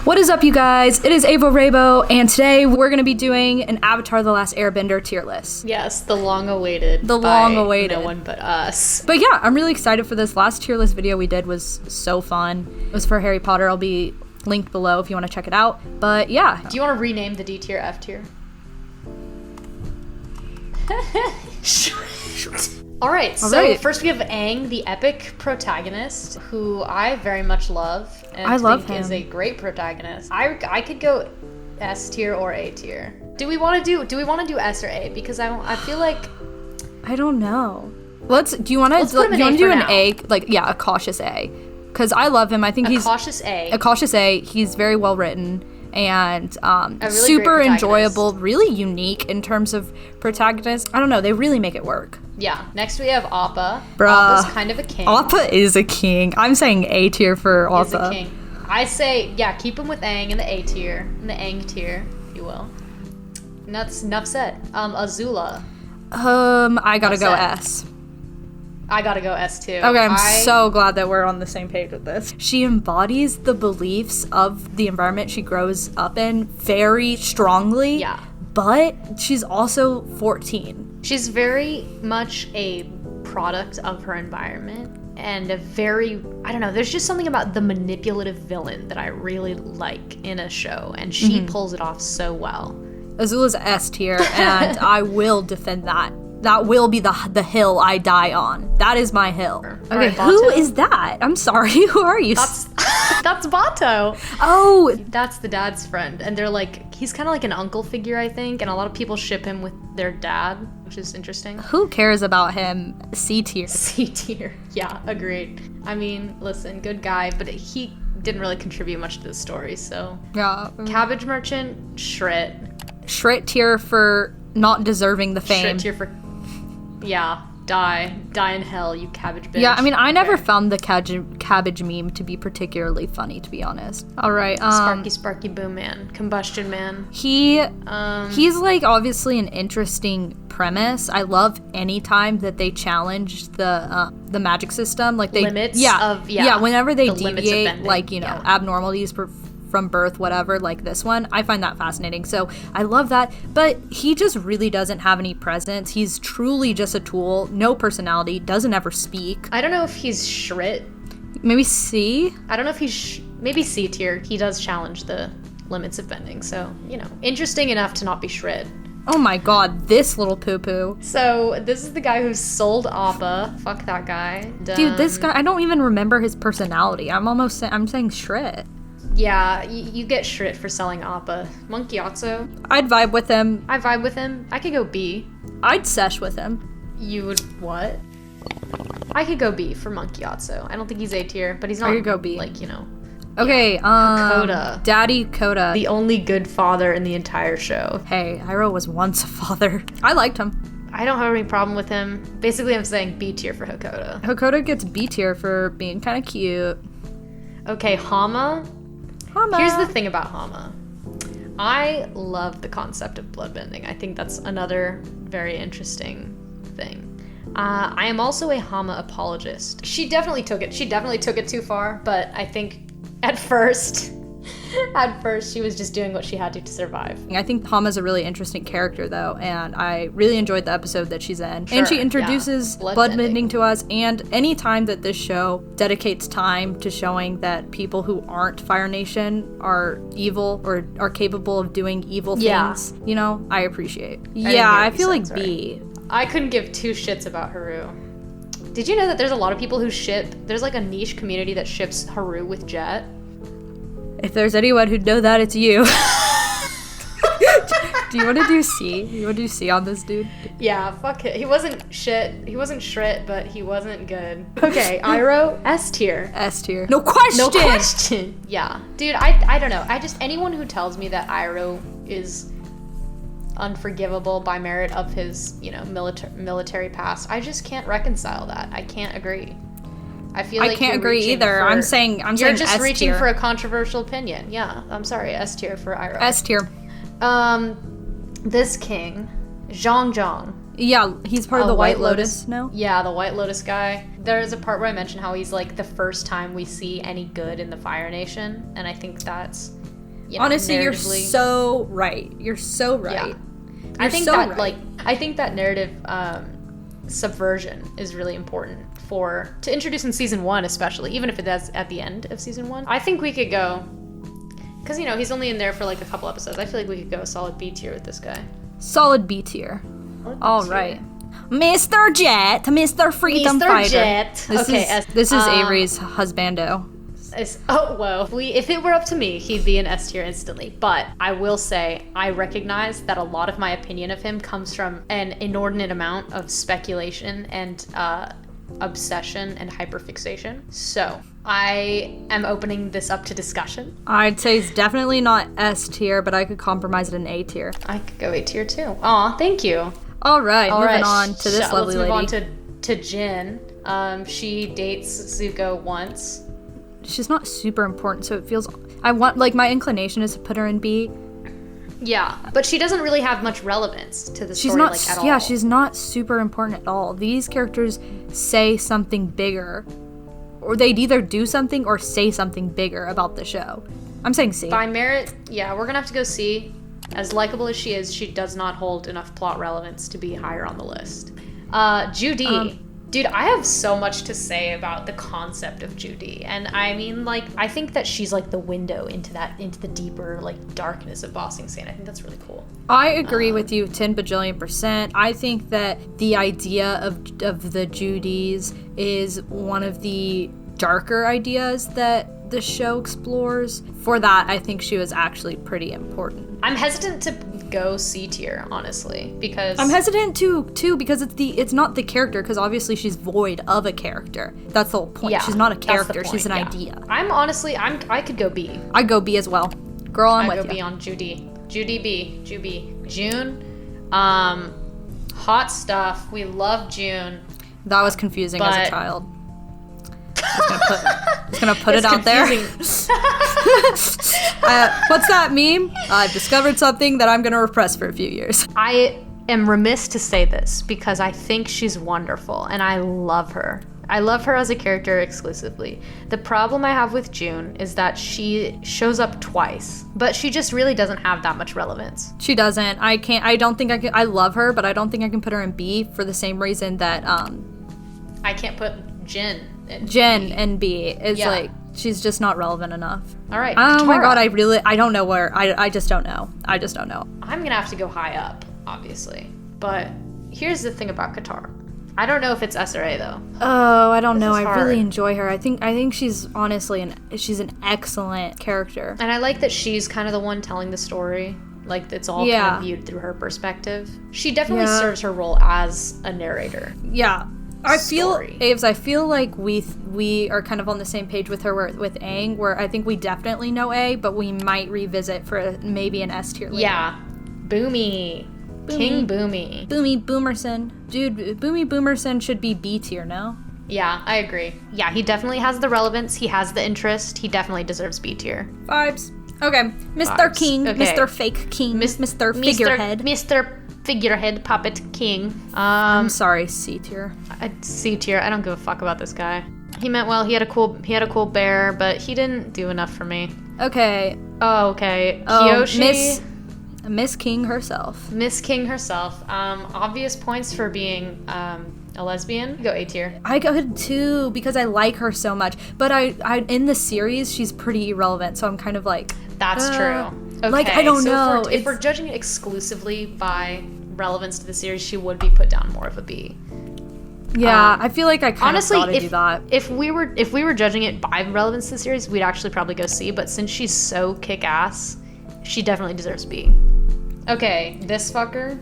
What is up, you guys? It is Avo Rabo, and today we're going to be doing an Avatar: The Last Airbender tier list. Yes, the long-awaited. No one but us. But yeah, I'm really excited for this. Last tier list video we did was so fun. It was for Harry Potter. I'll be linked below if you want to check it out. But yeah. Do you want to rename the D tier F tier? Alright, so first we have Aang, the epic protagonist, who I very much love and I love think him. is a great protagonist. I could go S tier or A tier. Do we want to do S or A? Because I feel like I don't know. Do you want to do an A? Like, yeah, a cautious A. Because I love him. I think he's cautious A. A cautious A. He's very well written and really super great enjoyable, really unique in terms of protagonist. I don't know. They really make it work. Yeah. Next we have Appa. Bruh. Appa's kind of a king. Appa is a king. I'm saying A tier for Appa. He's a king. I say, yeah, keep him with Aang in the A tier, in the Aang tier, if you will. And that's enough said. Azula. I gotta go S. I gotta go S too. Okay, I'm so glad that we're on the same page with this. She embodies the beliefs of the environment she grows up in very strongly. Yeah. But she's also 14. She's very much a product of her environment and a very, I don't know, there's just something about the manipulative villain that I really like in a show, and she pulls it off so well. Azula's S tier, and I will defend that. That will be the hill I die on. That is my hill. Okay, right, who Bato? is that? I'm sorry, who are you? That's Bato. Oh! That's the dad's friend, and they're like, he's kind of like an uncle figure, I think, and a lot of people ship him with their dad, which is interesting. Who cares about him? C tier. C tier. Yeah, agreed. I mean, listen, good guy, but he didn't really contribute much to the story, so. Yeah. Cabbage Merchant, Shrit. Shrit tier for not deserving the fame. Shrit tier for, yeah, die in hell, you cabbage bitch. Yeah, I mean, I never found the cabbage meme to be particularly funny, to be honest. All right, Sparky Boom Man, Combustion Man. he's like obviously an interesting premise. I love any time that they challenge the magic system, like they limits whenever they the limits of deviate, bending, like, you know, abnormalities from birth, whatever, like this one. I find that fascinating. So I love that. But he just really doesn't have any presence. He's truly just a tool, no personality, doesn't ever speak. I don't know if he's Shrit. Maybe C? I don't know if he's maybe C tier. He does challenge the limits of bending. So, you know, interesting enough to not be Shrit. Oh my god, this little poo-poo. So this is the guy who sold Appa. Fuck that guy. Dude, this guy, I don't even remember his personality. I'm saying Shrit. Yeah, you get Shrit for selling Appa. Monkey Otso. I'd vibe with him. I vibe with him. I could go B. I'd sesh with him. You would what? I could go B for Monkey Otso. I don't think he's A tier, but he's not. I could go B. Like, you know. Okay, Koda. Daddy Koda. The only good father in the entire show. Hey, Iroh was once a father. I liked him. I don't have any problem with him. Basically, I'm saying B tier for Hakoda. Hakoda gets B tier for being kind of cute. Okay, Hama. Hama. Here's the thing about Hama. I love the concept of bloodbending. I think that's another very interesting thing. I am also a Hama apologist. She definitely took it too far, but I think at first she was just doing what she had to survive. I think Hama's a really interesting character, though, and I really enjoyed the episode that she's in. Sure, and she introduces bloodbending to us, and any time that this show dedicates time to showing that people who aren't Fire Nation are evil or are capable of doing evil things, you know, I appreciate. I feel like B. I couldn't give two shits about Haru. Did you know that there's a lot of people who there's like a niche community that ships Haru with Jet? If there's anyone who'd know that, it's you. Do you want to do C? You want to do C on this dude? Yeah, fuck it. He wasn't shit. He wasn't Shrit, but he wasn't good. Okay, Iroh, S tier. S tier. No question! No question! Yeah. Dude, I don't know. Anyone who tells me that Iroh is unforgivable by merit of his, you know, military past, I just can't reconcile that. I can't agree. I feel like I can't agree either. I'm saying you're just S reaching tier. for a controversial opinion. Yeah, I'm sorry. S tier for Iroh. S tier. This king, Zhang. Yeah, he's part of the White Lotus now. Yeah, the White Lotus guy. There's a part where I mentioned how he's like the first time we see any good in the Fire Nation, and I think that's Honestly, you're so right. You're so right. Yeah. I think that narrative subversion is really important to introduce in season 1, especially, even if it's at the end of season 1. I think we could go, because he's only in there for like a couple episodes. I feel like we could go a solid B tier with this guy. Solid B tier. All right. Mr. Jet, Mr. Freedom Fighter. Jet. This is Avery's husbando. If it were up to me, he'd be an S tier instantly. But I will say, I recognize that a lot of my opinion of him comes from an inordinate amount of speculation and obsession and hyperfixation. So I am opening this up to discussion. I'd say he's definitely not S tier, but I could compromise it in A tier. I could go A tier too. Aw, thank you. All right, moving on to this lovely lady. Let's move on to Jin. She dates Zuko once. She's not super important, so it feels... my inclination is to put her in B. Yeah, but she doesn't really have much relevance to the story, at all. Yeah, she's not super important at all. These characters say something bigger, or they'd either do something or say something bigger about the show. I'm saying C. By merit, yeah, we're gonna have to go C. As likable as she is, she does not hold enough plot relevance to be higher on the list. Judy. Dude, I have so much to say about the concept of Judy. And I mean, I think that she's the window into the deeper, darkness of Ba Sing Se. I think that's really cool. I agree with you 10 bajillion %. I think that the idea of the Judys is one of the darker ideas that the show explores. For that, I think she was actually pretty important. I'm hesitant to go C tier, honestly, because I'm hesitant too because it's not the character, because obviously she's void of a character. That's the whole point. Yeah, she's not a character, she's an idea. I could go B. I'd go B as well. Girl, I'm with you. I'd go B on Judy. Judy B. June. Hot stuff. We love June. That was confusing as a child. Just gonna put it out there. What's that meme? I've discovered something that I'm gonna repress for a few years. I am remiss to say this because I think she's wonderful and I love her. I love her as a character exclusively. The problem I have with June is that she shows up twice, but she just really doesn't have that much relevance. She doesn't. I love her, but I don't think I can put her in B for the same reason that I can't put Jin in B. It's she's just not relevant enough. All right. Oh Katara. My god, I don't know where. I just don't know. I'm gonna have to go high up, obviously. But here's the thing about Katara. I don't know if it's S or A though. Oh, I don't know. I really enjoy her. I think she's honestly she's an excellent character. And I like that she's kind of the one telling the story. It's all kind of viewed through her perspective. She definitely serves her role as a narrator. Yeah. I feel like we are kind of on the same page with her with Aang, where I think we definitely know A, but we might revisit for maybe an S tier later. Yeah. Boomy. King Boomy. Boomerson. Dude, Boomerson should be B tier, no? Yeah, I agree. Yeah, he definitely has the relevance. He has the interest. He definitely deserves B tier. Vibes. Okay. Mr. King. Okay. Mr. Fake King. Mr. Figurehead. Mr. Figurehead Puppet King. I'm sorry, C tier. C tier. I don't give a fuck about this guy. He meant well. He had a cool bear, but he didn't do enough for me. Okay. Oh, okay. Kyoshi. Miss King herself. Obvious points for being a lesbian. Go A tier. I go too because I like her so much. But I in the series she's pretty irrelevant, so I'm kind of like. That's true. Okay, I don't know. If we're judging it exclusively by relevance to the series, she would be put down more of a B. Yeah, I feel like I kind of gotta do that. If we were judging it by relevance to the series, we'd actually probably go C. But since she's so kick-ass, she definitely deserves B. Okay, this fucker,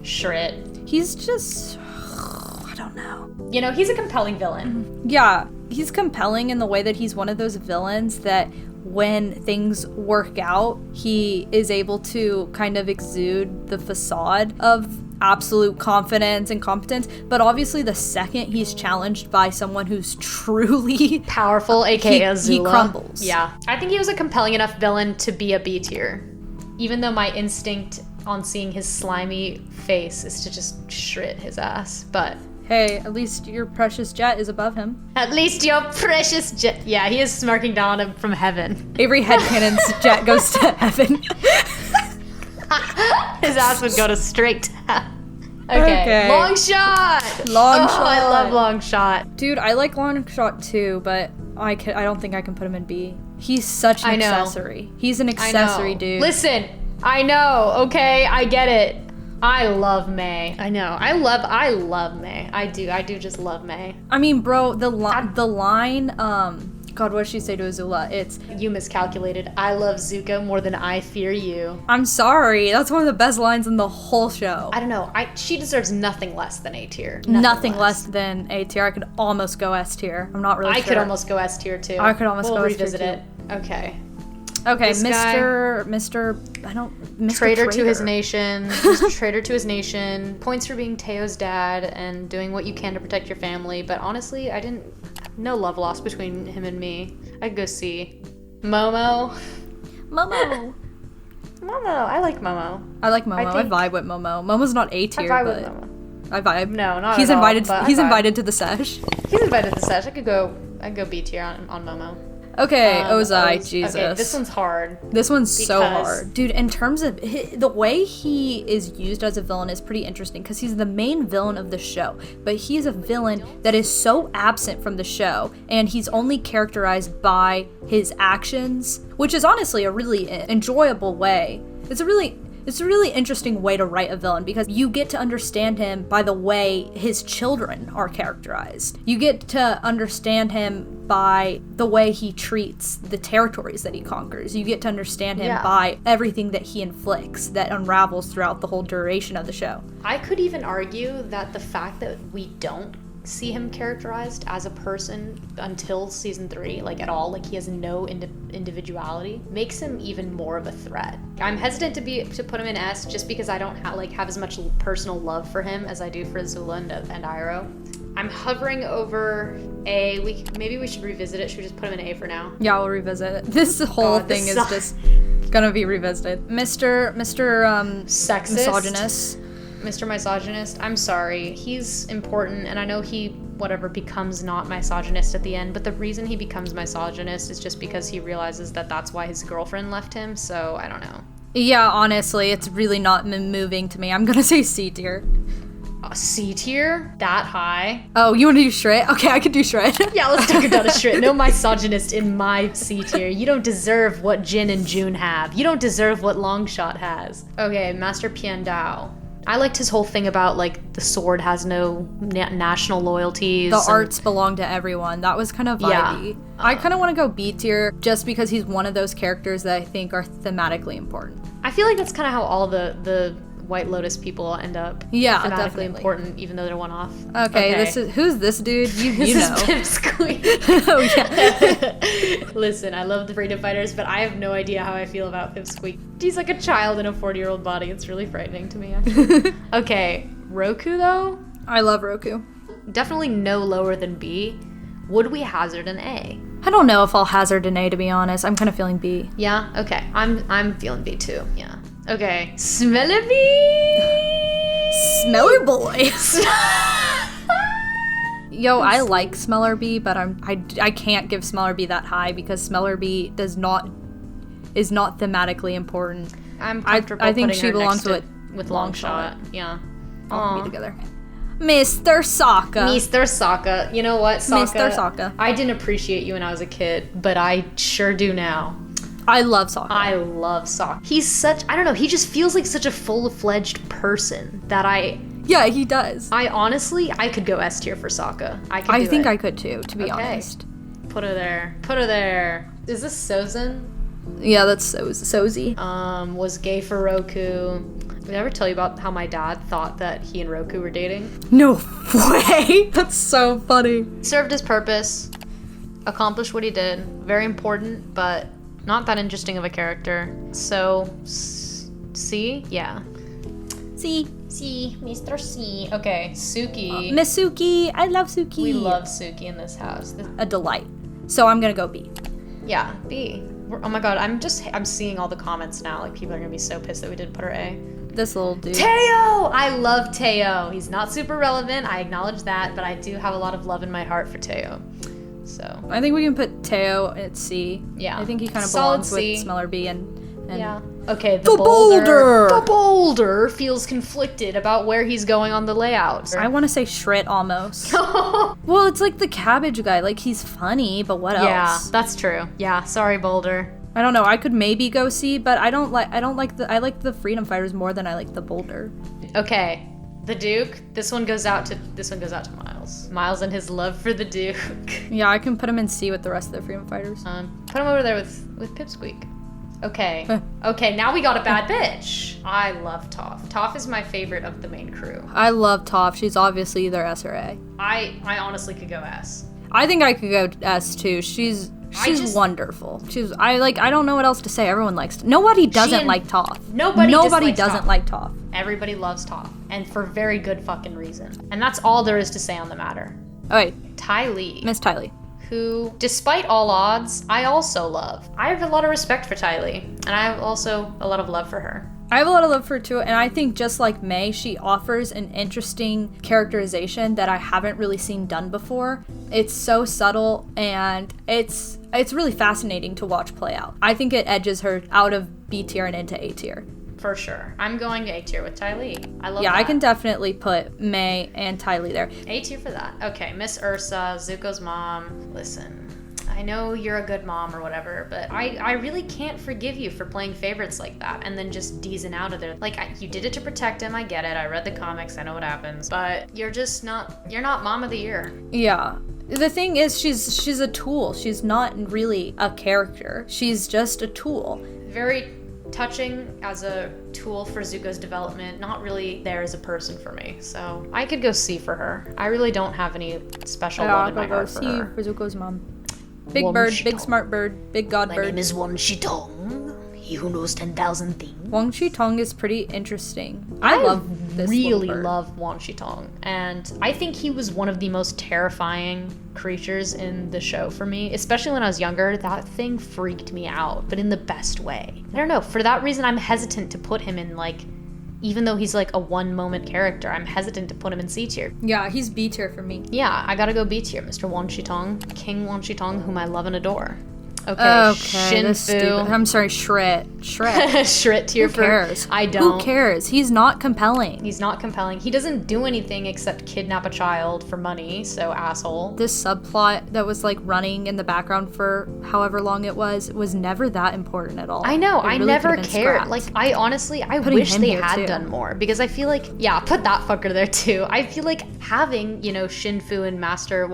Shrit. He's just, I don't know. He's a compelling villain. Yeah, he's compelling in the way that he's one of those villains that when things work out, he is able to kind of exude the facade of absolute confidence and competence. But obviously the second he's challenged by someone who's truly powerful, aka Azula, he crumbles. Yeah. I think he was a compelling enough villain to be a B tier. Even though my instinct on seeing his slimy face is to just shrit his ass. But Hey, at least your precious jet is above him. At least your precious jet. Yeah, he is smirking down on him from heaven. Avery Headcanon's jet goes to heaven. His ass would go to straight to hell. Okay. Long shot. Long shot. I love long shot. Dude, I like long shot too, but I don't think I can put him in B. He's such an accessory. He's an accessory, dude. Listen, I know. Okay, I get it. I love May. I know. I love May. I do just love May. I mean, bro, the line, God, what did she say to Azula? It's, you miscalculated. I love Zuko more than I fear you. I'm sorry. That's one of the best lines in the whole show. I don't know. She deserves nothing less than A tier. Nothing less than A tier. I could almost go S tier. I'm not really sure. I could almost go S tier too. I could almost go S tier. We'll revisit it. Okay. Okay, Mr. Traitor to his nation. Traitor to his nation. Points for being Teo's dad and doing what you can to protect your family. But honestly, no love lost between him and me. I'd go C. Momo. I like Momo. I like Momo. I vibe with Momo. Momo's not A tier, but with Momo. I vibe. No, not he's at invited. all, he's invited to the sesh. He's invited to the sesh. I'd go B tier on Momo. Okay, Ozai, Jesus. Okay, this one's hard. This one's so hard. Dude, in terms of the way he is used as a villain is pretty interesting because he's the main villain of the show, but he's a villain that is so absent from the show, and he's only characterized by his actions, which is honestly a really enjoyable way. It's a really interesting way to write a villain because you get to understand him by the way his children are characterized. You get to understand him by the way he treats the territories that he conquers. You get to understand him by everything that he inflicts that unravels throughout the whole duration of the show. I could even argue that the fact that we don't see him characterized as a person until season 3, like at all, like he has no individuality, makes him even more of a threat. I'm hesitant to put him in S just because I don't have as much personal love for him as I do for Azula and Iroh. I'm hovering over A. Maybe we should revisit it. Should we just put him in A for now? Yeah, we'll revisit it. This whole thing is just gonna be revisited. Mr. Sexist. Misogynist. Mr. Misogynist, I'm sorry. He's important, and I know he, becomes not misogynist at the end, but the reason he becomes misogynist is just because he realizes that that's why his girlfriend left him, so I don't know. Yeah, honestly, it's really not moving to me. I'm gonna say C tier. C tier? That high? Oh, you want to do Shred? Okay, I could do Shred. Yeah, let's talk about a Shred. No misogynist in my C tier. You don't deserve what Jin and June have. You don't deserve what Longshot has. Okay, Master Piandao. I liked his whole thing about, the sword has no national loyalties. The arts belong to everyone. That was kind of vibey. Yeah. I kind of want to go B tier just because he's one of those characters that I think are thematically important. I feel like that's kind of how all the White Lotus people end up. Yeah, thematically definitely important, even though they're one-off. Okay. Who's this dude? You this know. This is Pipsqueak. Oh, yeah. Listen, I love the Freedom Fighters, but I have no idea how I feel about Pipsqueak. He's like a child in a 40-year-old body. It's really frightening to me, actually. Okay, Roku, though? I love Roku. Definitely no lower than B. Would we hazard an A? I don't know if I'll hazard an A, to be honest. I'm kind of feeling B. Yeah? Okay. I'm feeling B, too. Yeah. Okay. Smellerbee! Smeller boy! Yo, I like Smellerbee, but I can't give Smellerbee that high because Smellerbee is not thematically important. I'm comfortable I think she belongs with Longshot. Yeah. All be together. Mr. Sokka. Mr. Sokka. You know what, Sokka? Mr. Sokka. I didn't appreciate you when I was a kid, but I sure do now. I love Sokka. I love Sokka. He's such, I don't know, he just feels like such a full-fledged person that Yeah, he does. I could go S tier for Sokka. I think I could too, to be honest. Put her there. Put her there. Is this Sozin? Yeah, that's Sozi. Was gay for Roku. Did I ever tell you about how my dad thought that he and Roku were dating? No way! That's so funny. Served his purpose. Accomplished what he did. Very important, but not that interesting of a character. So, C? Yeah. C. Mr. C. Okay, Suki. Miss Suki. I love Suki. We love Suki in this house. A delight. So I'm gonna go B. Yeah, B. Oh my god, I'm seeing all the comments now. Like, people are gonna be so pissed that we didn't put her A. this little dude. Teo! I love Teo. He's not super relevant, I acknowledge that, but I do have a lot of love in my heart for Teo. So I think we can put Teo at C. Yeah. I think he kind of Solid belongs C. with Smeller B and yeah. Okay, the boulder! The boulder feels conflicted about where he's going on the layout. I want to say Shrit almost. Well, it's like the cabbage guy. Like, he's funny, but what else? Yeah, that's true. Yeah, sorry, Boulder. I don't know. I could maybe go C, but I like the Freedom Fighters more than I like the Boulder. Okay. The Duke, this one goes out to Miles. Miles and his love for the Duke. Yeah, I can put him in C with the rest of the Freedom Fighters. Put him over there with Pipsqueak. Okay. Okay, now we got a bad bitch. I love Toph. Toph is my favorite of the main crew. I love Toph. She's obviously either S or A. I honestly could go S. I think I could go S too. She's wonderful. I don't know what else to say. Everyone likes nobody doesn't like Toph. Nobody doesn't like Toph. Everybody loves Toph, and for very good fucking reason. And that's all there is to say on the matter. Oh wait. Ty Lee. Miss Ty Lee. Who, despite all odds, I also love. I have a lot of respect for Ty Lee, and I have also a lot of love for her. I have a lot of love for her too, and I think just like May, she offers an interesting characterization that I haven't really seen done before. It's so subtle, and it's really fascinating to watch play out. I think it edges her out of B tier and into A tier. For sure. I'm going A tier with Ty Lee. I love that. Yeah, I can definitely put May and Ty Lee there. A tier for that. Okay, Miss Ursa, Zuko's mom. Listen, I know you're a good mom or whatever, but I really can't forgive you for playing favorites like that and then just deezing out of there. Like, you did it to protect him, I get it. I read the comics, I know what happens. But you're not mom of the year. Yeah. The thing is, she's a tool. She's not really a character. She's just a tool. Very touching as a tool for Zuko's development, not really there as a person for me. So I could go C for her. I really don't have any special love in my heart for her. I'll go C for Zuko's mom. Big bird, big smart bird, big god bird. My name is Wan Shitong, he who knows 10,000 things. Wang Shitong is pretty interesting. I love this really bird. love Wan Shitong, and I think he was one of the most terrifying creatures in the show for me, especially when I was younger. That thing freaked me out, but in the best way. I don't know, for that reason I'm hesitant to put him in, like, even though he's like a one moment character, I'm hesitant to put him in C tier. Yeah, he's B tier for me. Yeah, I gotta go B tier, Mr. Wan Shitong, King Wan Shitong, whom I love and adore. Okay, Shinfu. I'm sorry, Shrit. Shrit tier for... Who cares? I don't. Who cares? He's not compelling. He's not compelling. He doesn't do anything except kidnap a child for money, so asshole. This subplot that was like running in the background for however long it was never that important at all. I know, really I never cared. Scrapped. Like, I honestly, I wish they had done more, because I feel like, yeah, put that fucker there too. I feel like having, Shinfu and Master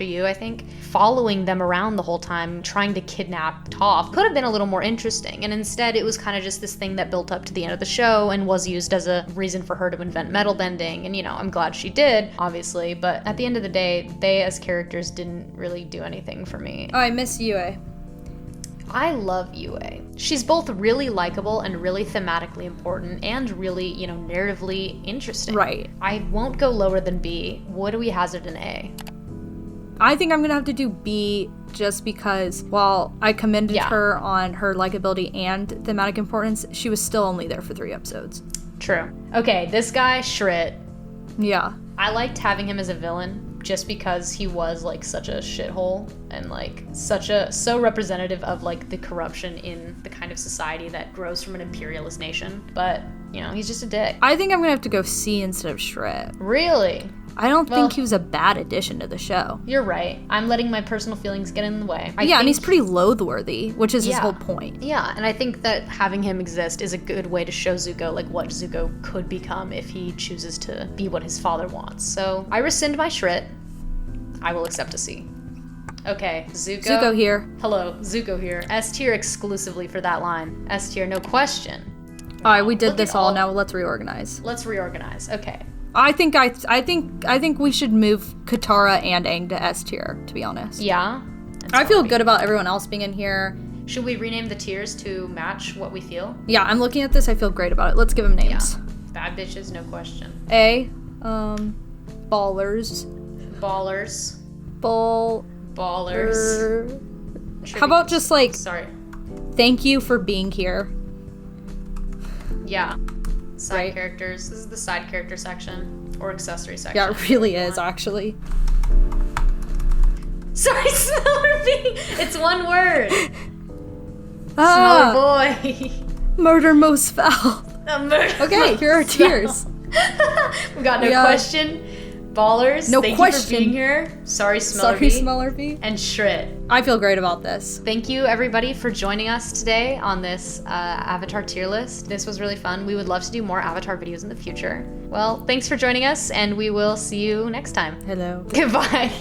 Yu, I think, following them around the whole time, trying to kidnap Toph, could have been a little more interesting. And instead, it was kind of just this thing that built up to the end of the show and was used as a reason for her to invent metal bending. And, I'm glad she did, obviously. But at the end of the day, they as characters didn't really do anything for me. Oh, I miss Yue. I love Yue. She's both really likable and really thematically important and really, narratively interesting. Right. I won't go lower than B. What do we hazard an A? I think I'm going to have to do B just because while I commended her on her likability and thematic importance, she was still only there for 3 episodes. True. Okay, this guy, Shrit. Yeah. I liked having him as a villain just because he was like such a shithole and like so representative of like the corruption in the kind of society that grows from an imperialist nation. But, he's just a dick. I think I'm going to have to go C instead of Shrit. Really? I don't think he was a bad addition to the show. You're right. I'm letting my personal feelings get in the way. And he's pretty loath-worthy, which is his whole point. Yeah, and I think that having him exist is a good way to show Zuko like what Zuko could become if he chooses to be what his father wants. So I rescind my Shrit. I will accept a C. Okay, Zuko. Zuko here. Hello, Zuko here. S tier exclusively for that line. S tier, no question. All right, we did this all. Now let's reorganize. Let's reorganize. Okay. I think we should move Katara and Aang to S tier, to be honest. Yeah. I feel good about everyone else being in here. Should we rename the tiers to match what we feel? Yeah, I'm looking at this. I feel great about it. Let's give them names. Yeah. Bad bitches, no question. A, ballers. Ballers. Ballers. How about just like, sorry. Thank you for being here. Yeah. Side characters. This is the side character section or accessory section. Yeah, it really is, actually. Sorry, Smeller Bee. It's one word. Smeller boy. Murder most foul. Okay, here are tears. We got no question. Ballers, no thank question. you for being here. Sorry, Smeller Bee. And Shrit. I feel great about this. Thank you, everybody, for joining us today on this Avatar tier list. This was really fun. We would love to do more Avatar videos in the future. Well, thanks for joining us, and we will see you next time. Hello. Goodbye.